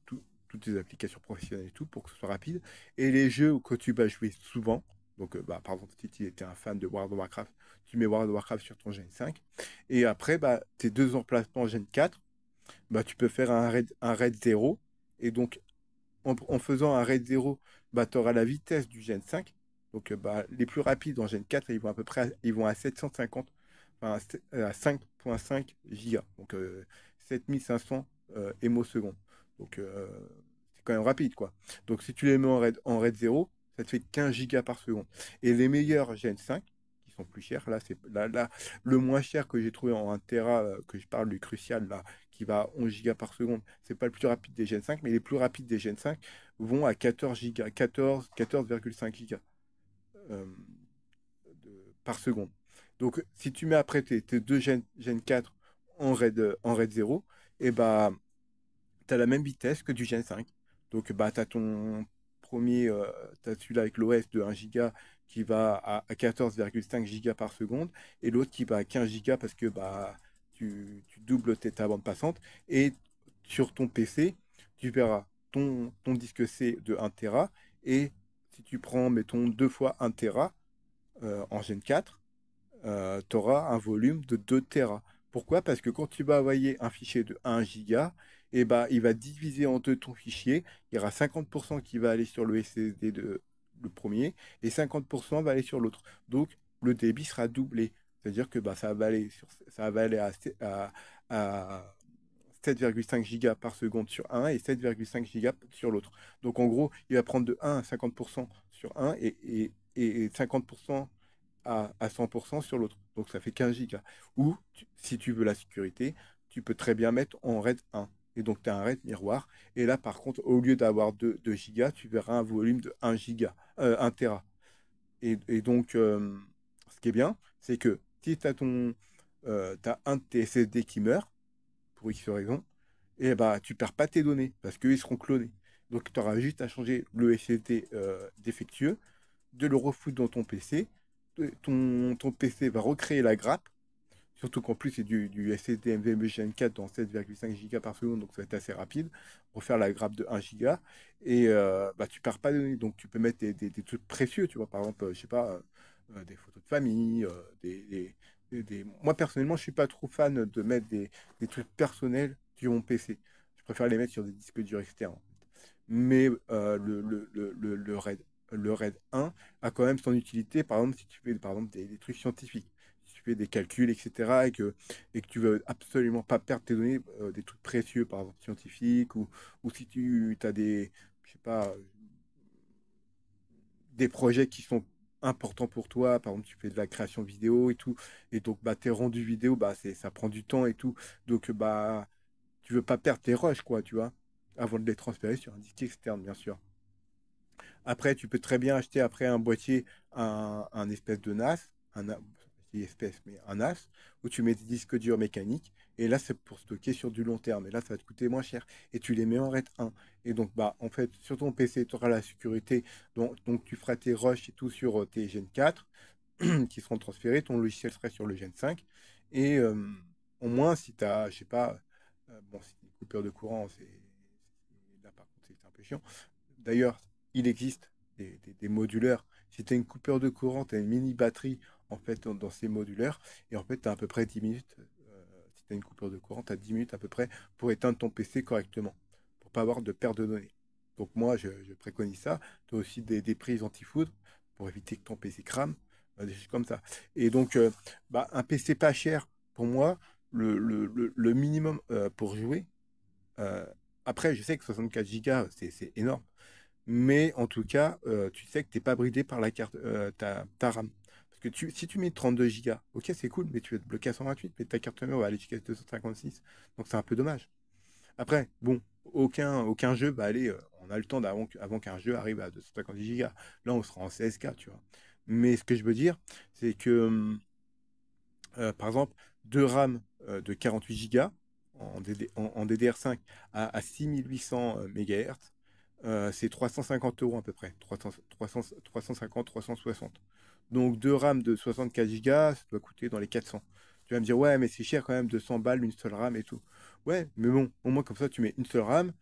Toutes tes applications professionnelles et tout, pour que ce soit rapide. Et les jeux que tu vas jouer souvent, donc bah, par exemple, si tu étais un fan de World of Warcraft, tu mets World of Warcraft sur ton Gen 5. Et après, bah, tes deux emplacements Gen 4, bah, tu peux faire un raid 0. Et donc, en faisant un RAID 0, bah, tu auras la vitesse du Gen 5. Donc, bah, les plus rapides en Gen 4, ils vont à peu près ils vont à 750, enfin, à 5,5 gigas. Donc, 7500 émo-secondes. Donc, c'est quand même rapide, quoi. Donc, si tu les mets en RAID 0, ça te fait 15 gigas par seconde. Et les meilleurs Gen 5, qui sont plus chers, là, c'est là, le moins cher que j'ai trouvé en 1 Tera, que je parle du Crucial, là, qui va à 11 gigas par seconde. C'est pas le plus rapide des Gen 5, mais les plus rapides des Gen 5 vont à 14 gigas, 14,5 gigas euh, par seconde. Donc, si tu mets après tes deux Gen 4 en RAID 0, et bah, tu as la même vitesse que du Gen 5. Donc, bah, tu as ton premier, tu as celui-là avec l'OS de 1 giga qui va à 14,5 gigas par seconde, et l'autre qui va à 15 gigas parce que bah, tu doubles ta bande passante. Et sur ton PC, tu verras ton disque C de 1 Tera, et si tu prends, mettons, 2 fois 1 Tera en Gen 4, tu auras un volume de 2 Tera. Pourquoi? Parce que quand tu vas envoyer un fichier de 1 giga, et bah, il va diviser en deux ton fichier. Il y aura 50% qui va aller sur le SSD le premier et 50% va aller sur l'autre. Donc, le débit sera doublé. C'est-à-dire que bah, ça va aller à 7,5 gigas par seconde sur un et 7,5 gigas sur l'autre. Donc, en gros, il va prendre de 1 à 50% sur un et 50% à 100% sur l'autre. Donc ça fait 15 gigas. Ou si tu veux la sécurité, tu peux très bien mettre en RAID 1. Et donc tu as un RAID miroir. Et là, par contre, au lieu d'avoir 2 gigas, tu verras un volume de 1 giga, 1 Tera. Et donc, ce qui est bien, c'est que si tu as t'as un de tes SSD qui meurt, pour X raison, et bah, tu perds pas tes données parce qu'ils seront clonés. Donc, tu auras juste à changer le SSD défectueux, de le refoutre dans ton PC. Ton PC va recréer la grappe, surtout qu'en plus c'est du SSD NVMe Gen 4 dans 7,5 Go par seconde, donc ça va être assez rapide pour faire la grappe de 1 giga. Et bah, tu perds pas de données, donc tu peux mettre des trucs précieux, tu vois, par exemple, je sais pas, des photos de famille, moi personnellement, je suis pas trop fan de mettre des trucs personnels sur mon PC. Je préfère les mettre sur des disques durs externes. Mais le RAID 1 a quand même son utilité, par exemple, si tu fais par exemple, des trucs scientifiques, si tu fais des calculs, etc., et que tu veux absolument pas perdre tes données, des trucs précieux, par exemple, scientifiques, ou si tu as je sais pas, des projets qui sont importants pour toi, par exemple, tu fais de la création vidéo et tout, et donc, bah, tes rendus vidéo, bah, ça prend du temps et tout, donc, bah, tu veux pas perdre tes rushs, quoi, tu vois, avant de les transférer sur un disque externe, bien sûr. Après, tu peux très bien acheter après un boîtier, un espèce de NAS, je dis espèce, mais un NAS, où tu mets des disques durs mécaniques. Et là, c'est pour stocker sur du long terme. Et là, ça va te coûter moins cher. Et tu les mets en RAID 1. Et donc, bah, en fait, sur ton PC, tu auras la sécurité. Donc, tu feras tes rushs et tout sur tes Gen 4 qui seront transférés. Ton logiciel serait sur le Gen 5. Et au moins, si tu as, je sais pas, bon, si une coupure de courant, là, par contre, c'est un peu chiant. D'ailleurs, il existe des modulaires. Si tu as une coupure de courant, tu as une mini batterie en fait dans ces modulaires. Et en fait, tu as à peu près 10 minutes. Si tu as une coupure de courant, tu as 10 minutes à peu près pour éteindre ton PC correctement, pour pas avoir de perte de données. Donc moi, je préconise ça. Tu as aussi des prises anti-foudre pour éviter que ton PC crame, des choses comme ça. Et donc, bah, un PC pas cher, pour moi, le minimum pour jouer. euh, Après, je sais que 64 Go, c'est énorme. Mais en tout cas, tu sais que tu n'es pas bridé par la carte, ta RAM. Parce que si tu mets 32 Go, ok, c'est cool, mais tu vas te bloquer à 128, mais ta carte mère va aller jusqu'à 256. Donc c'est un peu dommage. Après, bon, aucun jeu va aller. On a le temps avant qu'un jeu arrive à 256 Go. Là, on sera en 16K, tu vois. Mais ce que je veux dire, c'est que, par exemple, deux RAM de 48 Go en DDR5 à 6800 MHz, c'est 350 € à peu près, 350, 360. Donc deux RAM de 64 Go, ça doit coûter dans les 400. Tu vas me dire, ouais, mais c'est cher quand même, 200 balles, une seule RAM et tout. Ouais, mais bon, au moins comme ça, tu mets une seule RAM,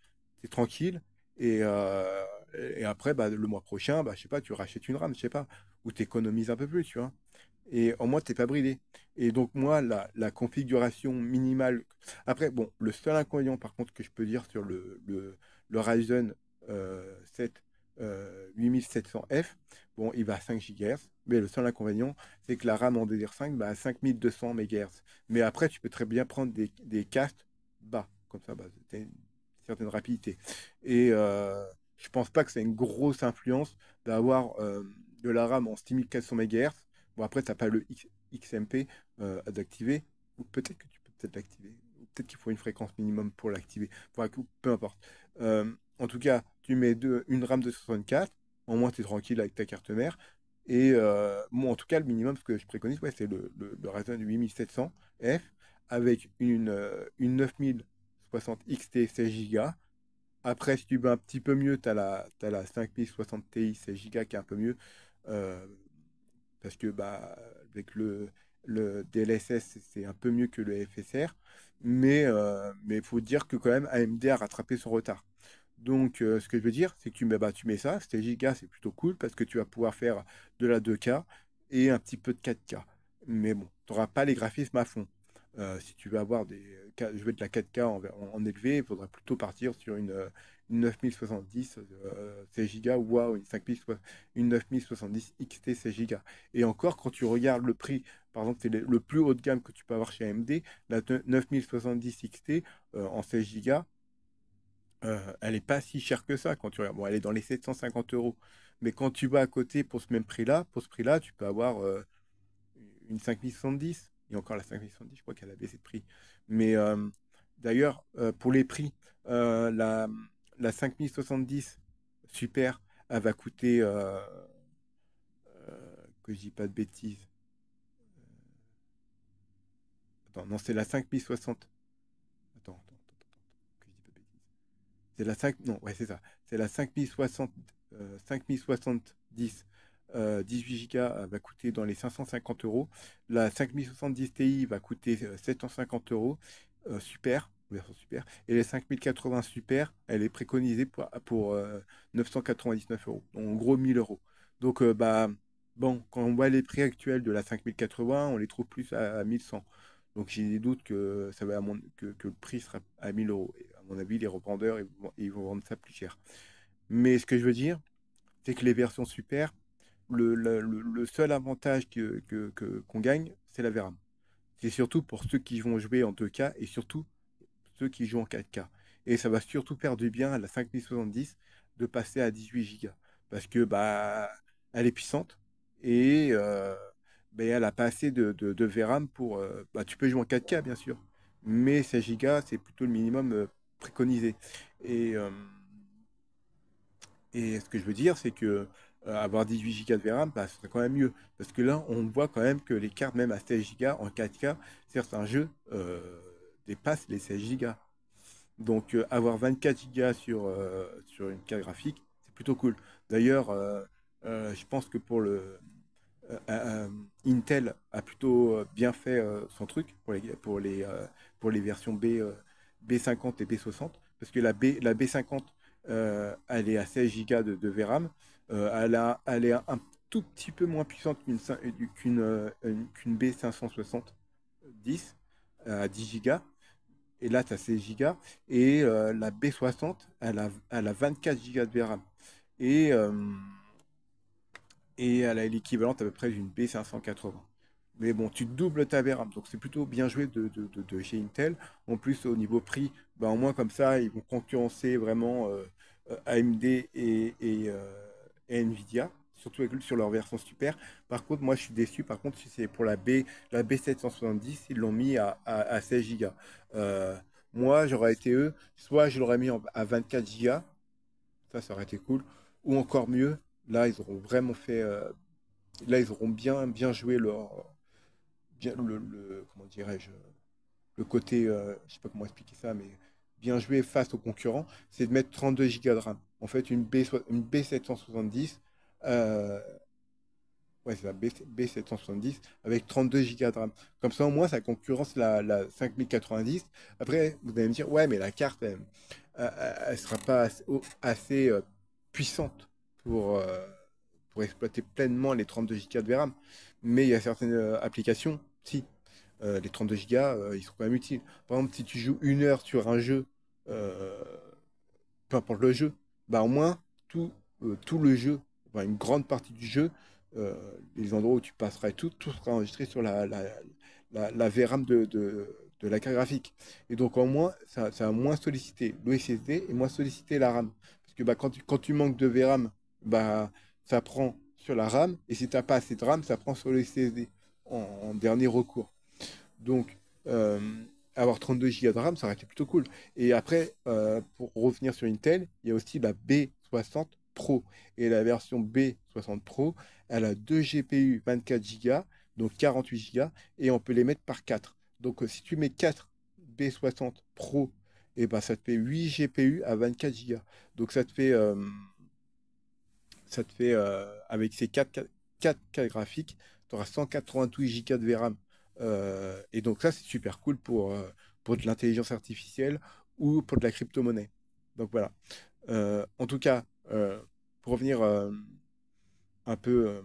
c'est tranquille, et, euh, et après, bah, le mois prochain, bah, je sais pas, tu rachètes une RAM, je sais pas, ou tu économises un peu plus, tu vois. Et au moins, tu n'es pas bridé. Et donc, moi, la configuration minimale. Après, bon, le seul inconvénient, par contre, que je peux dire sur le Ryzen 7 8700F, bon, il va à 5 GHz, mais le seul inconvénient, c'est que la RAM en DDR5 va à 5200 MHz. Mais après, tu peux très bien prendre des castes bas, comme ça, bah, tu as une certaine rapidité. Et je pense pas que c'est une grosse influence d'avoir de la RAM en 6400 MHz. Bon, après, tu n'as pas le XMP à d'activer, ou peut-être que tu peux peut-être l'activer, ou peut-être qu'il faut une fréquence minimum pour l'activer. Peu importe. En tout cas, tu mets une RAM de 64, au moins tu es tranquille avec ta carte mère. Et moi, en tout cas, le minimum, ce que je préconise, ouais, c'est le Ryzen 8700F avec une 9060 XT 16 Go. Après, si tu veux un petit peu mieux, t'as la 5060 Ti 16 Go qui est un peu mieux. Euh, Parce que bah, avec le DLSS, c'est un peu mieux que le FSR. Mais il faut dire que quand même, AMD a rattrapé son retard. Donc, ce que je veux dire, c'est que tu mets ça, 16 Go, c'est plutôt cool parce que tu vas pouvoir faire de la 2K et un petit peu de 4K. Mais bon, tu n'auras pas les graphismes à fond. Si tu veux avoir je veux de la 4K en élevé, il faudra plutôt partir sur une 9070 16 Go ou une 9070 XT 16 Go. Et encore, quand tu regardes le prix, par exemple, c'est le plus haut de gamme que tu peux avoir chez AMD, la 9070 XT en 16 Go, elle n'est pas si chère que ça quand tu regardes. Bon, elle est dans les 750 euros. Mais quand tu vas à côté pour ce même prix-là, tu peux avoir une 5070. Et encore la 5070, je crois qu'elle a baissé de prix. Mais d'ailleurs, pour les prix, la 5070 Super, elle va coûter, que je dis pas de bêtises. Attends, non, c'est la 5060. Que je dis pas de bêtises. C'est la 5, non, ouais, c'est ça. C'est la 5060, 5070 18 Go va coûter dans les 550 euros. La 5070 Ti va coûter 750 euros. Super, version super. Et les 5080 super, elle est préconisée pour 999 euros. Donc, en gros, 1000 euros. Donc, bah, bon, quand on voit les prix actuels de la 5080, on les trouve plus à 1100. Donc j'ai des doutes que, ça va que le prix sera à 1000 euros. Et à mon avis, les revendeurs, ils vont vendre ça plus cher. Mais ce que je veux dire, c'est que les versions super, le seul avantage qu'on gagne, c'est la VRAM. C'est surtout pour ceux qui vont jouer en 2K et surtout ceux qui jouent en 4K. Et ça va surtout faire du bien à la 5070 de passer à 18 Go. Parce que bah, elle est puissante et ben, elle n'a pas assez de VRAM pour. Bah, tu peux jouer en 4K bien sûr, mais 16 Go, c'est plutôt le minimum préconisé. Et, euh, et ce que je veux dire, c'est que avoir 18 Go de VRAM, bah, ce serait quand même mieux. Parce que là, on voit quand même que les cartes, même à 16 Go en 4K, certains jeux dépassent les 16 Go. Donc, avoir 24 Go sur une carte graphique, c'est plutôt cool. D'ailleurs, je pense que Intel a plutôt bien fait son truc pour les versions B50 et B60, parce que la B50, elle est à 16 Go de VRAM. Elle est un tout petit peu moins puissante qu'une B570 à 10 Go. Et là, tu as 16 Go. Et la B60, elle a 24 Go de VRAM. Et, euh, et elle a l'équivalente à peu près d'une B580. Mais bon, tu doubles ta VRAM, donc c'est plutôt bien joué de chez Intel. En plus, au niveau prix, ben, au moins comme ça, ils vont concurrencer vraiment AMD et Nvidia, surtout sur leur version super. Par contre, moi, je suis déçu. Par contre, si c'est pour la B770, ils l'ont mis à 16 Go. Euh, Moi, j'aurais été eux, soit je l'aurais mis à 24 Go, ça aurait été cool, ou encore mieux, là, ils auront vraiment fait. Là, ils auront bien joué comment dirais-je, le côté, je sais pas comment expliquer ça, mais bien joué face aux concurrents, c'est de mettre 32 Go de RAM. En fait, une B770, euh, ouais, c'est ça, B770 avec 32 Go de RAM. Comme ça, au moins, ça concurrence la 5090. Après, vous allez me dire, ouais, mais la carte, elle sera pas assez, puissante pour exploiter pleinement les 32 Go de RAM. Mais il y a certaines applications, si. Les 32 Go, ils sont quand même utiles. Par exemple, si tu joues 1 heure sur un jeu, euh, peu importe le jeu, bah au moins tout le jeu, enfin, une grande partie du jeu, euh, les endroits où tu passeras et tout sera enregistré sur la VRAM de la carte graphique. Et donc au moins, ça va moins solliciter l'OSSD et moins solliciter la RAM. Parce que bah, quand tu manques de VRAM, bah, ça prend sur la RAM, et si tu n'as pas assez de RAM, ça prend sur le SSD en dernier recours. Donc, euh, avoir 32 Go de RAM, ça aurait été plutôt cool. Et après, pour revenir sur Intel, il y a aussi la B60 Pro. Et la version B60 Pro, elle a deux GPU 24 Go, donc 48 Go, et on peut les mettre par 4. Donc, si tu mets 4 B60 Pro, et ben, ça te fait 8 GPU à 24 Go. Donc, avec ces 4 graphiques, tu auras 188 Go de VRAM. Et donc ça, c'est super cool pour de l'intelligence artificielle ou pour de la crypto-monnaie. Donc voilà. En tout cas, pour revenir un peu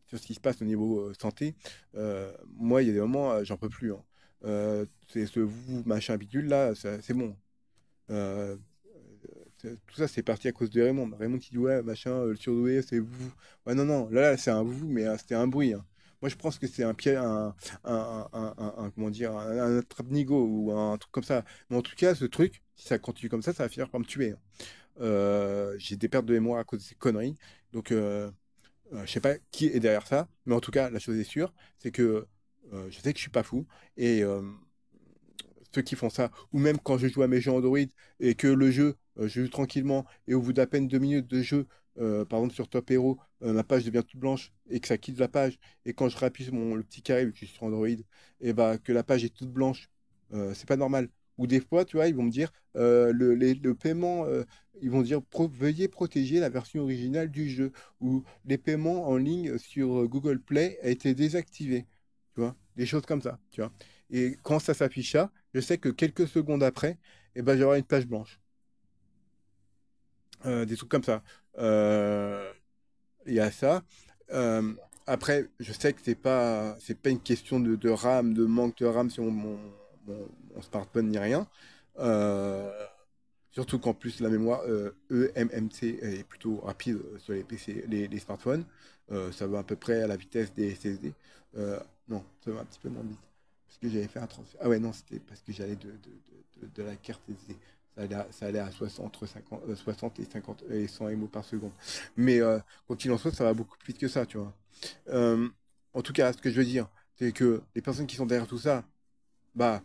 sur ce qui se passe au niveau santé, moi, il y a des moments, j'en peux plus, hein. C'est ce vous, machin bidule là, c'est bon. Euh, Tout ça, c'est parti à cause de Raymond. Raymond qui dit, ouais, machin, le surdoué, c'est vous. Ouais, non, non, là, c'est un vous, mais c'était un bruit, hein. Moi, je pense que c'est un piège, comment dire, un attrape-nigo ou un truc comme ça. Mais en tout cas, ce truc, si ça continue comme ça va finir par me tuer, hein. J'ai des pertes de mémoire à cause de ces conneries. Donc, je sais pas qui est derrière ça, mais en tout cas, la chose est sûre, c'est que je sais que je suis pas fou. Et ceux qui font ça, ou même quand je joue à mes jeux Android et que le jeu, je joue tranquillement et au bout d'à peine 2 minutes de jeu, par exemple sur Top Hero, ma page devient toute blanche et que ça quitte la page, et quand je rappuie sur le petit carré, vu que je suis sur Android, et bah, que la page est toute blanche, c'est pas normal. Ou des fois, tu vois, ils vont me dire, le paiement, ils vont dire, veuillez protéger la version originale du jeu, ou les paiements en ligne sur Google Play a été désactivé, tu vois, des choses comme ça, tu vois. Et quand ça s'affiche ça, je sais que quelques secondes après, eh ben, j'aurai une page blanche. Des trucs comme ça. Euh, Il y a ça. Euh, Après, je sais que c'est pas une question de RAM, de manque de RAM sur mon smartphone ni rien. Euh, Surtout qu'en plus la mémoire eMMC est plutôt rapide sur les PC, les smartphones. Ça va à peu près à la vitesse des SSD. Non, ça va un petit peu moins vite. Parce que j'avais fait un transfert. Ah ouais, non, c'était parce que j'allais de la carte SD. Ça allait à 60, entre 50, 60 et 50 et 100 MO par seconde. Mais quoi qu'il en soit, ça va beaucoup plus vite que ça, tu vois. Euh, En tout cas, ce que je veux dire, c'est que les personnes qui sont derrière tout ça, bah,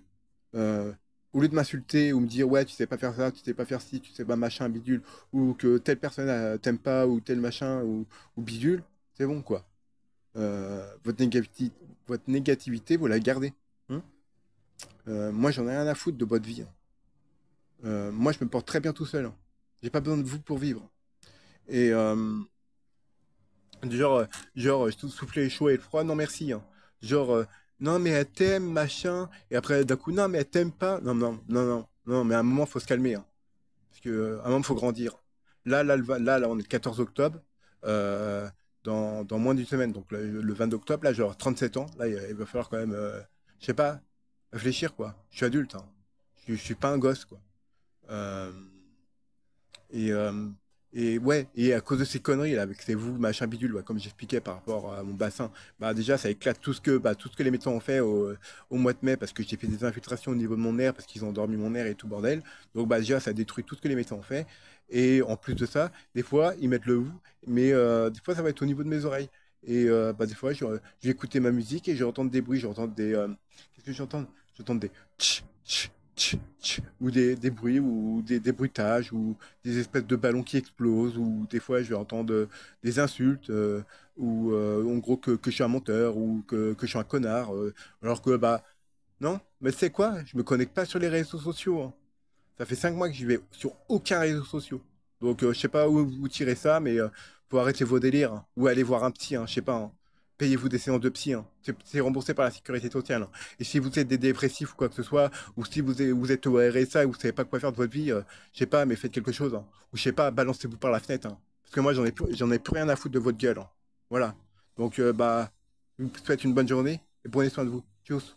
euh, au lieu de m'insulter ou me dire, ouais, tu sais pas faire ça, tu sais pas faire ci, tu sais pas machin, bidule, ou que telle personne t'aime pas, ou tel machin, ou bidule, c'est bon, quoi. Votre négativité, vous la gardez, hein. Moi, j'en ai rien à foutre de votre vie, hein. Moi, je me porte très bien tout seul, hein. J'ai pas besoin de vous pour vivre. Et genre, tout souffler chaud et le froid, non merci, hein. Genre, non mais elle t'aime, machin, et après d'un coup, non mais elle t'aime pas. Non, non, non, non, non, mais à un moment, faut se calmer, hein. Parce que, à un moment, faut grandir. Là, on est le 14 octobre, euh, dans moins d'une semaine, donc le 20 octobre, là, genre 37 ans, là, il va falloir quand même, je sais pas, réfléchir, quoi. Je suis adulte, hein. Je suis pas un gosse, quoi. Euh, et, euh, et ouais, et à cause de ces conneries là, avec ces vous, machin bidule, ouais, comme j'expliquais par rapport à mon bassin, bah déjà ça éclate tout ce que les médecins ont fait au mois de mai parce que j'ai fait des infiltrations au niveau de mon air parce qu'ils ont endormi mon air et tout bordel. Donc bah déjà ça détruit tout ce que les médecins ont fait. Et en plus de ça, des fois ils mettent le vous, mais des fois ça va être au niveau de mes oreilles. Et bah des fois je vais écouter ma musique et je vais entendre des bruits, je vais entendre des qu'est-ce que j'entends? J'entends des tch, tch, tch, tch, ou des bruits ou des bruitages ou des espèces de ballons qui explosent, ou des fois je vais entendre des insultes, ou en gros que je suis un menteur ou que je suis un connard, alors que bah Non? Mais c'est quoi? Je me connecte pas sur les réseaux sociaux, hein. Ça fait 5 mois que je vais sur aucun réseau social. Donc, je sais pas où vous tirez ça, mais faut arrêter vos délires, hein. Ou aller voir un psy, hein, je sais pas, hein. Payez-vous des séances de psy, hein. C'est remboursé par la sécurité sociale, hein. Et si vous êtes des dépressifs ou quoi que ce soit, ou si vous êtes au RSA et vous savez pas quoi faire de votre vie, je sais pas, mais faites quelque chose, hein. Ou je sais pas, balancez-vous par la fenêtre, hein. Parce que moi, j'en ai plus rien à foutre de votre gueule, hein. Voilà. Donc, bah, je vous souhaite une bonne journée et prenez soin de vous. Tchuss.